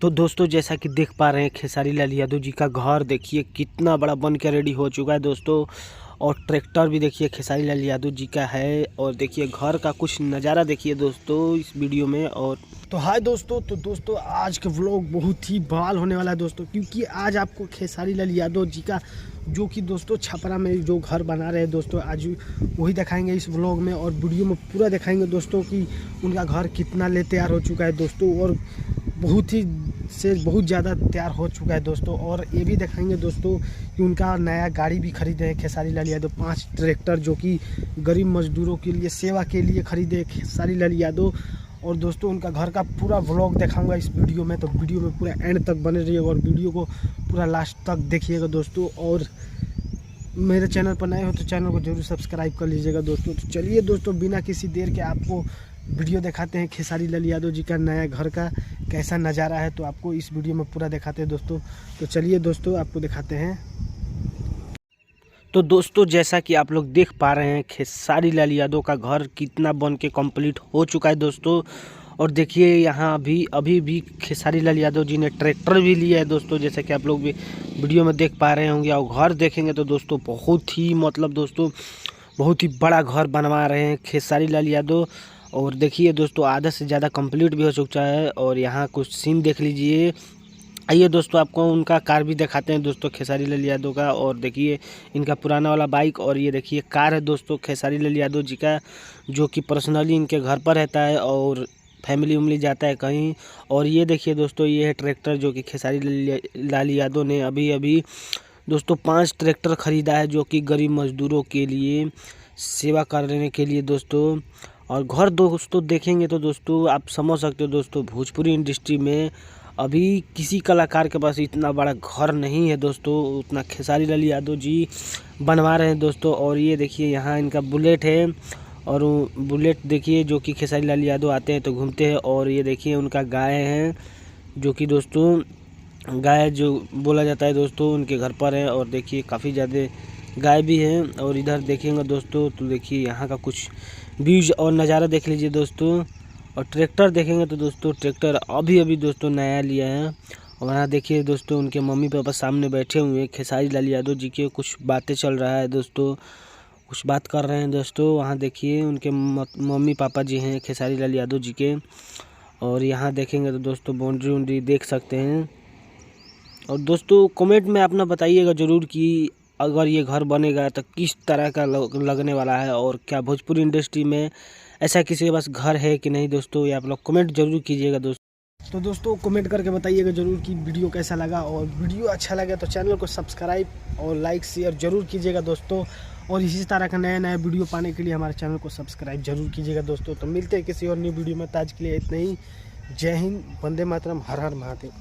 तो दोस्तों जैसा कि देख पा रहे हैं खेसारी लाल यादव जी का घर देखिए कितना बड़ा बन के रेडी हो चुका है दोस्तों। और ट्रैक्टर भी देखिए खेसारी लाल यादव जी का है। और देखिए घर का कुछ नज़ारा देखिए दोस्तों इस वीडियो में। और तो हाय दोस्तों, तो दोस्तों आज का व्लॉग बहुत ही बवाल होने वाला है दोस्तों, क्योंकि आज आपको खेसारी लाल यादव जी का जो कि दोस्तों छपरा में जो घर बना रहे हैं दोस्तों, आज वही दिखाएंगे इस व्लॉग में। और वीडियो में पूरा दिखाएंगे दोस्तों कि उनका घर कितना ले तैयार हो चुका है दोस्तों, और बहुत ज़्यादा तैयार हो चुका है दोस्तों। और ये भी दिखाएंगे दोस्तों कि उनका नया गाड़ी भी खरीदे हैं खेसारी लाल यादव, 5 ट्रैक्टर जो कि गरीब मजदूरों के लिए सेवा के लिए खरीदे खेसारी लाल यादव। और दोस्तों उनका घर का पूरा व्लॉग दिखाऊंगा इस वीडियो में, तो वीडियो में पूरा एंड तक बने रहिएगा और वीडियो को पूरा लास्ट तक देखिएगा दोस्तों। और मेरे चैनल पर नए हो तो चैनल को जरूर सब्सक्राइब कर लीजिएगा दोस्तों। तो चलिए दोस्तों बिना किसी देर के आपको वीडियो दिखाते हैं खेसारी लाल यादव जी का नया घर का कैसा नज़ारा है, तो आपको इस वीडियो में पूरा दिखाते हैं दोस्तों। तो चलिए दोस्तों आपको दिखाते हैं। तो दोस्तों जैसा कि आप लोग देख पा रहे हैं खेसारी लाल यादव का घर कितना बन के कंप्लीट हो चुका है दोस्तों। और देखिए यहाँ अभी भी खेसारी लाल यादव जी ने ट्रैक्टर भी लिया है दोस्तों, जैसा कि आप लोग भी वीडियो में देख पा रहे होंगे। और घर देखेंगे तो दोस्तों बहुत ही दोस्तों बहुत ही बड़ा घर बनवा रहे हैं खेसारी लाल यादव। और देखिए दोस्तों आधा से ज़्यादा कंप्लीट भी हो चुका है। और यहाँ कुछ सीन देख लीजिए। आइए दोस्तों आपको उनका कार भी दिखाते हैं दोस्तों खेसारी लाल यादव का। और देखिए इनका पुराना वाला बाइक, और ये देखिए कार है दोस्तों खेसारी लाल यादव जी का, जो कि पर्सनली इनके घर पर रहता है और फैमिली उमली जाता है कहीं। और ये देखिए दोस्तों ये है ट्रैक्टर जो कि खेसारी लाल यादव ने अभी दोस्तों 5 ट्रैक्टर ख़रीदा है, जो कि गरीब मजदूरों के लिए सेवा करने के लिए दोस्तों। और घर दोस्तों देखेंगे तो दोस्तों आप समझ सकते हो दोस्तों, भोजपुरी इंडस्ट्री में अभी किसी कलाकार के पास इतना बड़ा घर नहीं है दोस्तों, उतना खेसारी लाल यादव जी बनवा रहे हैं दोस्तों। और ये देखिए यहाँ इनका बुलेट है, और बुलेट देखिए जो कि खेसारी लाल यादव आते हैं तो घूमते हैं। और ये देखिए उनका गाय है, जो कि दोस्तों गाय जो बोला जाता है दोस्तों उनके घर पर है। और देखिए काफ़ी ज़्यादा गाय भी है। और इधर देखेंगे दोस्तों तो देखिए यहाँ का कुछ व्यूज और नज़ारा देख लीजिए दोस्तों। और ट्रैक्टर देखेंगे तो दोस्तों ट्रैक्टर अभी दोस्तों नया लिया है। और वहाँ देखिए दोस्तों उनके मम्मी पापा सामने बैठे हुए हैं खेसारी लाल यादव जी के, कुछ बातें चल रहा है दोस्तों, कुछ बात कर रहे हैं दोस्तों। वहाँ देखिए उनके मम्मी पापा जी हैं खेसारी लाल यादव जी के। और यहाँ देखेंगे तो दोस्तों बाउंड्री उंड्री देख सकते हैं। और दोस्तों कमेंट में अपना बताइएगा ज़रूर कि अगर ये घर बनेगा तो किस तरह का लगने वाला है, और क्या भोजपुरी इंडस्ट्री में ऐसा किसी के पास घर है कि नहीं दोस्तों, ये आप लोग कमेंट जरूर कीजिएगा दोस्तों। तो दोस्तों कमेंट करके बताइएगा ज़रूर कि वीडियो कैसा लगा, और वीडियो अच्छा लगा तो चैनल को सब्सक्राइब और लाइक शेयर ज़रूर कीजिएगा दोस्तों। और इसी तरह का नया वीडियो पाने के लिए हमारे चैनल को सब्सक्राइब जरूर कीजिएगा दोस्तों। तो मिलते हैं किसी और नई वीडियो में, आज के लिए इतना ही। जय हिंद, वंदे मातरम, हर हर महादेव।